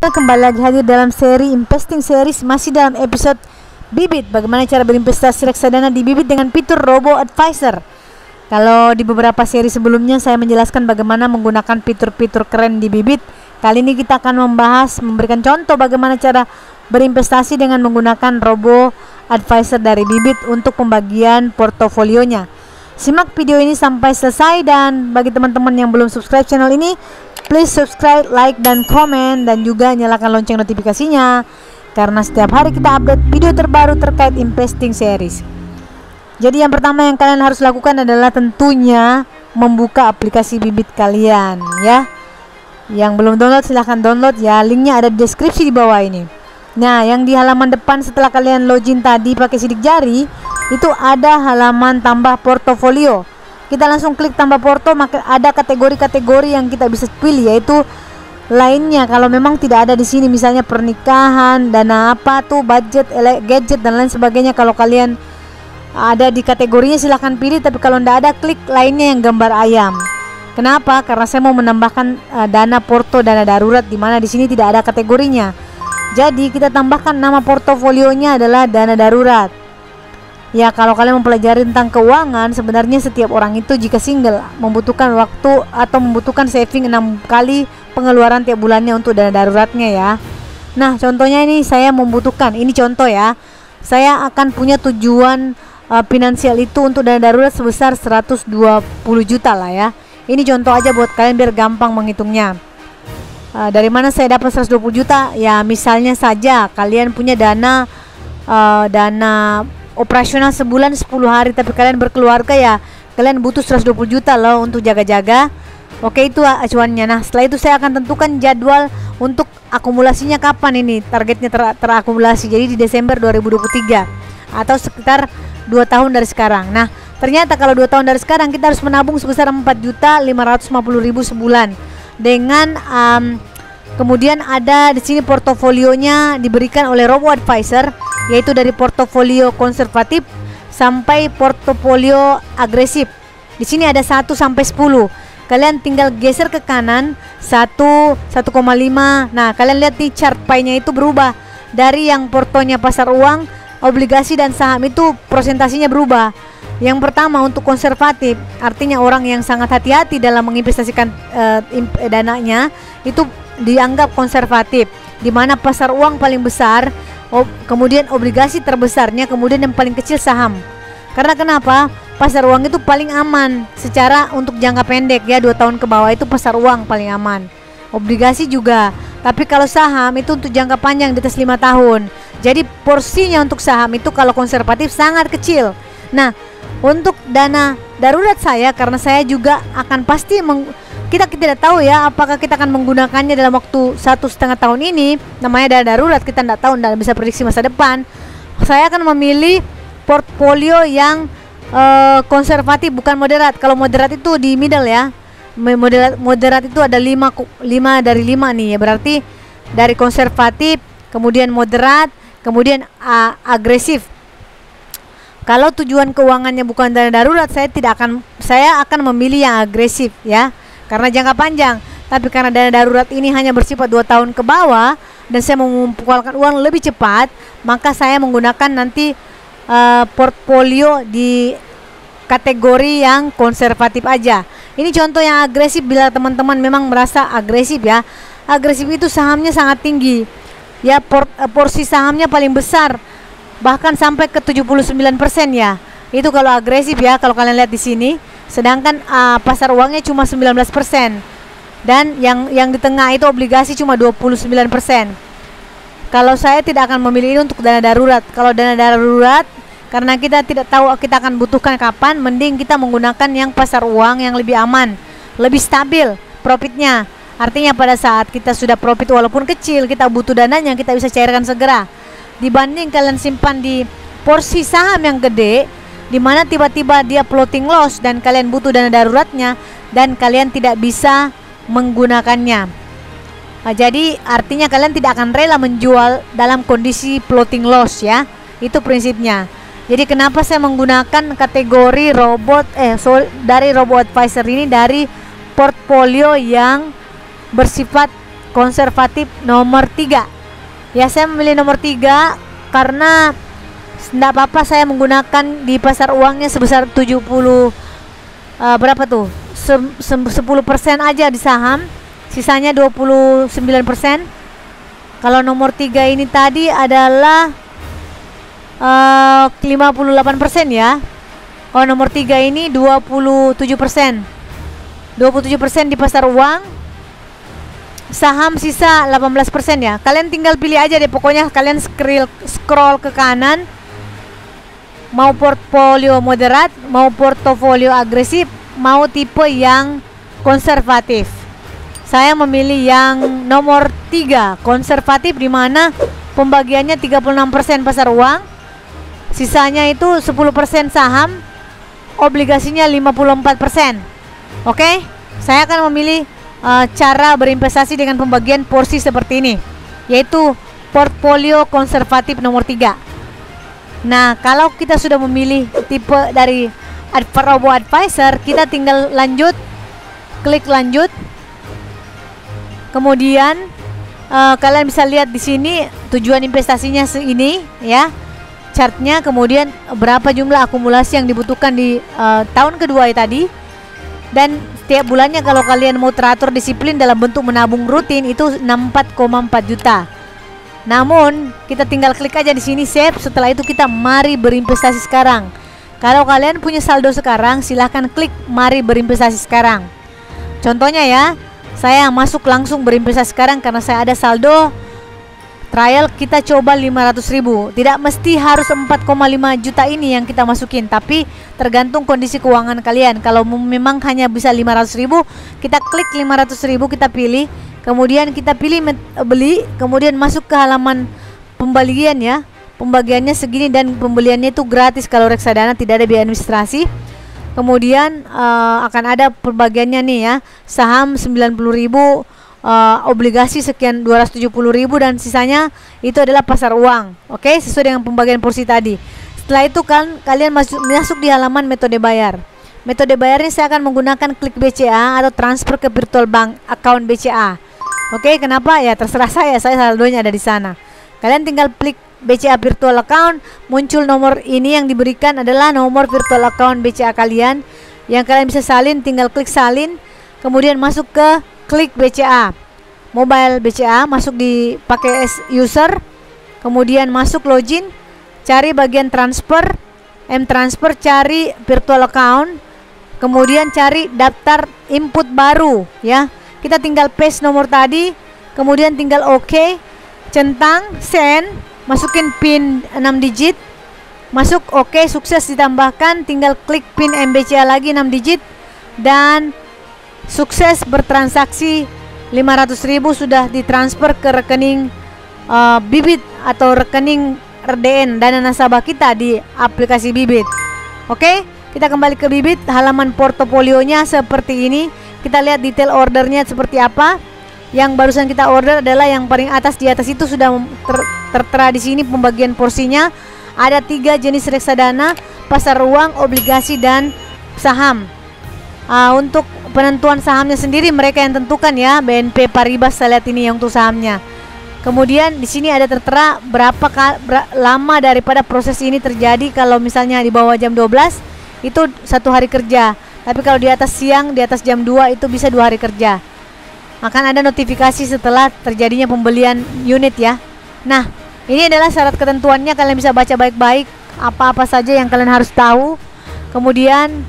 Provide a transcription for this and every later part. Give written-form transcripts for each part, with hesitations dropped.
Kembali lagi hadir dalam seri Investing Series, masih dalam episode Bibit. Bagaimana cara berinvestasi reksadana di Bibit dengan fitur Robo Advisor. Kalau di beberapa seri sebelumnya saya menjelaskan bagaimana menggunakan fitur-fitur keren di Bibit. Kali ini kita akan memberikan contoh bagaimana cara berinvestasi dengan menggunakan Robo Advisor dari Bibit untuk pembagian portofolionya. Simak video ini sampai selesai, dan bagi teman-teman yang belum subscribe channel ini, please subscribe, like, dan komen, dan juga nyalakan lonceng notifikasinya, karena setiap hari kita update video terbaru terkait investing series. Jadi yang pertama yang kalian harus lakukan adalah tentunya membuka aplikasi Bibit kalian ya. Yang belum download silahkan download ya, linknya ada di deskripsi di bawah ini. Nah, yang di halaman depan setelah kalian login tadi pakai sidik jari, itu ada halaman tambah portofolio. Kita langsung klik tambah porto, maka ada kategori-kategori yang kita bisa pilih, yaitu lainnya kalau memang tidak ada di sini, misalnya pernikahan, dana apa tuh, budget, gadget, dan lain sebagainya. Kalau kalian ada di kategorinya silahkan pilih, tapi kalau tidak ada, klik lainnya yang gambar ayam. Kenapa? Karena saya mau menambahkan dana porto, dana darurat, di mana di sini tidak ada kategorinya. Jadi kita tambahkan nama portofolionya adalah dana darurat. Ya, kalau kalian mempelajari tentang keuangan, sebenarnya setiap orang itu jika single membutuhkan waktu atau membutuhkan saving 6 kali pengeluaran tiap bulannya untuk dana daruratnya ya. Nah, contohnya ini saya membutuhkan, ini contoh ya, saya akan punya tujuan finansial itu untuk dana darurat sebesar 120 juta lah ya. Ini contoh aja buat kalian biar gampang menghitungnya. Dari mana saya dapat 120 juta? Ya, misalnya saja kalian punya dana operasional sebulan 10 hari, tapi kalian berkeluarga, ya kalian butuh 120 juta loh untuk jaga-jaga. Oke, itu acuannya. Nah, setelah itu saya akan tentukan jadwal untuk akumulasinya kapan ini targetnya terakumulasi. Jadi di Desember 2023 atau sekitar 2 tahun dari sekarang. Nah, ternyata kalau 2 tahun dari sekarang kita harus menabung sebesar 4.550.000 sebulan. Dengan kemudian ada di sini portofolionya diberikan oleh Robo Advisor, yaitu dari portofolio konservatif sampai portofolio agresif. Di sini ada 1 sampai 10. Kalian tinggal geser ke kanan 1,5. Nah, kalian lihat nih chart pie-nya itu berubah dari yang portonya pasar uang, obligasi, dan saham, itu presentasinya berubah. Yang pertama untuk konservatif, artinya orang yang sangat hati-hati dalam menginvestasikan dananya, itu dianggap konservatif, di mana pasar uang paling besar, kemudian obligasi terbesarnya, kemudian yang paling kecil saham. Karena kenapa? Pasar uang itu paling aman secara untuk jangka pendek ya, 2 tahun ke bawah itu pasar uang paling aman. Obligasi juga, tapi kalau saham itu untuk jangka panjang di atas 5 tahun. Jadi porsinya untuk saham itu kalau konservatif sangat kecil. Nah, untuk dana darurat saya, karena saya juga akan pasti kita tidak tahu ya apakah kita akan menggunakannya dalam waktu 1,5 tahun ini, namanya dana darurat, kita tidak tahu, tidak bisa prediksi masa depan. Saya akan memilih portfolio yang konservatif, bukan moderat. Kalau moderat itu di middle ya, moderat itu ada 5 dari 5 nih ya, berarti dari konservatif, kemudian moderat, kemudian agresif. Kalau tujuan keuangannya bukan dana darurat, saya akan memilih yang agresif ya, karena jangka panjang. Tapi karena dana darurat ini hanya bersifat 2 tahun ke bawah dan saya mengumpulkan uang lebih cepat, maka saya menggunakan nanti portfolio di kategori yang konservatif aja. Ini contoh yang agresif bila teman-teman memang merasa agresif ya. Agresif itu sahamnya sangat tinggi ya, porsi sahamnya paling besar, bahkan sampai ke 79% ya. Itu kalau agresif ya, kalau kalian lihat di sini. Sedangkan pasar uangnya cuma 19%. Dan yang di tengah itu obligasi cuma 29%. Kalau saya tidak akan memilih ini untuk dana darurat. Kalau dana darurat, karena kita tidak tahu kita akan butuhkan kapan, mending kita menggunakan yang pasar uang yang lebih aman, lebih stabil profitnya. Artinya pada saat kita sudah profit walaupun kecil, kita butuh dananya, kita bisa cairkan segera. Dibanding kalian simpan di porsi saham yang gede, di mana tiba-tiba dia floating loss dan kalian butuh dana daruratnya dan kalian tidak bisa menggunakannya. Nah, jadi artinya kalian tidak akan rela menjual dalam kondisi floating loss ya. Itu prinsipnya. Jadi kenapa saya menggunakan kategori dari Robo Advisor ini dari portfolio yang bersifat konservatif nomor 3. Ya, saya memilih nomor 3 karena tidak apa-apa saya menggunakan di pasar uangnya sebesar 70 berapa tuh? 10% aja di saham, sisanya 29%. Kalau nomor 3 ini tadi adalah 58% ya. Oh, nomor 3 ini 27%. 27% di pasar uang. Saham sisa 18% ya. Kalian tinggal pilih aja deh, pokoknya kalian scroll ke kanan. Mau portfolio moderat, mau portofolio agresif, mau tipe yang konservatif. Saya memilih yang nomor 3, konservatif, di mana pembagiannya 36% pasar uang, sisanya itu 10% saham, obligasinya 54%. Oke, saya akan memilih cara berinvestasi dengan pembagian porsi seperti ini, yaitu portfolio konservatif nomor 3. Nah, kalau kita sudah memilih tipe dari robo advisor, kita tinggal lanjut, klik lanjut. Kemudian kalian bisa lihat di sini tujuan investasinya ini ya, chartnya, kemudian berapa jumlah akumulasi yang dibutuhkan di tahun kedua tadi, dan setiap bulannya kalau kalian mau teratur disiplin dalam bentuk menabung rutin itu 64,4 juta. Namun kita tinggal klik aja di sini save. Setelah itu kita mari berinvestasi sekarang. Kalau kalian punya saldo sekarang, silahkan klik mari berinvestasi sekarang. Contohnya ya, saya masuk langsung berinvestasi sekarang karena saya ada saldo trial. Kita coba 500.000. Tidak mesti harus 4,5 juta ini yang kita masukin, tapi tergantung kondisi keuangan kalian. Kalau memang hanya bisa 500.000, kita klik 500.000, kita pilih, kemudian kita pilih beli, kemudian masuk ke halaman pembelian ya. Pembagiannya segini dan pembeliannya itu gratis kalau reksadana, tidak ada biaya administrasi. Kemudian akan ada pembagiannya nih ya, saham 90.000, obligasi sekian 270.000, dan sisanya itu adalah pasar uang. Oke, sesuai dengan pembagian porsi tadi. Setelah itu kan kalian masuk di halaman metode bayar. Metode bayarnya saya akan menggunakan klik BCA atau transfer ke virtual bank account BCA. Oke, kenapa? Ya terserah saya saldonya ada di sana. Kalian tinggal klik BCA virtual account, muncul nomor ini yang diberikan adalah nomor virtual account BCA kalian yang kalian bisa salin. Tinggal klik salin, kemudian masuk ke klik BCA mobile BCA, masuk di pakai user, kemudian masuk login, cari bagian transfer, transfer, cari virtual account, kemudian cari daftar input baru ya. Kita tinggal paste nomor tadi, kemudian tinggal OK, centang send, masukin PIN 6 digit, masuk OK, sukses ditambahkan. Tinggal klik PIN MBCA lagi 6 digit, dan sukses bertransaksi. 500.000 sudah ditransfer ke rekening Bibit atau rekening RDN, dana nasabah kita di aplikasi Bibit. Oke, kita kembali ke Bibit, halaman portofolionya seperti ini. Kita lihat detail ordernya seperti apa. Yang barusan kita order adalah yang paling atas. Di atas itu sudah tertera di sini pembagian porsinya. Ada 3 jenis reksadana, pasar uang, obligasi, dan saham. Untuk penentuan sahamnya sendiri mereka yang tentukan ya, BNP Paribas. Saya lihat ini yang untuk sahamnya. Kemudian di sini ada tertera berapa lama daripada proses ini terjadi. Kalau misalnya di bawah jam 12 itu 1 hari kerja, tapi kalau di atas siang, di atas jam 2 itu bisa 2 hari kerja. Akan ada notifikasi setelah terjadinya pembelian unit ya. Nah, ini adalah syarat ketentuannya, kalian bisa baca baik-baik apa-apa saja yang kalian harus tahu. Kemudian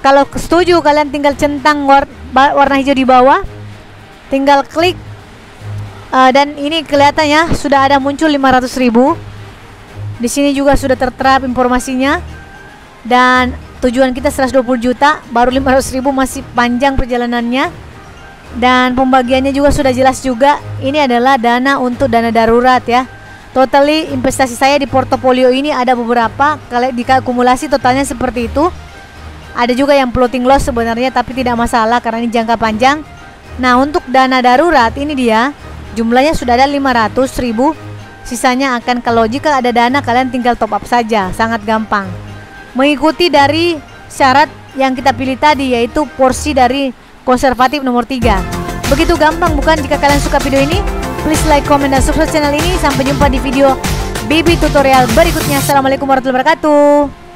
kalau setuju, kalian tinggal centang warna hijau di bawah, tinggal klik, dan ini kelihatannya sudah ada muncul 500.000. Di sini juga sudah tertera informasinya, dan tujuan kita 120 juta, baru 500.000, masih panjang perjalanannya. Dan pembagiannya juga sudah jelas juga. Ini adalah dana untuk dana darurat ya. Totally investasi saya di portofolio ini ada beberapa, kalau diakumulasi totalnya seperti itu. Ada juga yang floating loss sebenarnya, tapi tidak masalah karena ini jangka panjang. Nah, untuk dana darurat ini dia jumlahnya sudah ada 500.000. Sisanya akan, kalau jika ada dana kalian tinggal top up saja, sangat gampang. Mengikuti dari syarat yang kita pilih tadi, yaitu porsi dari konservatif nomor 3. Begitu gampang bukan? Jika kalian suka video ini, please like, comment, dan subscribe channel ini. Sampai jumpa di video Bibi tutorial berikutnya. Assalamualaikum warahmatullahi wabarakatuh.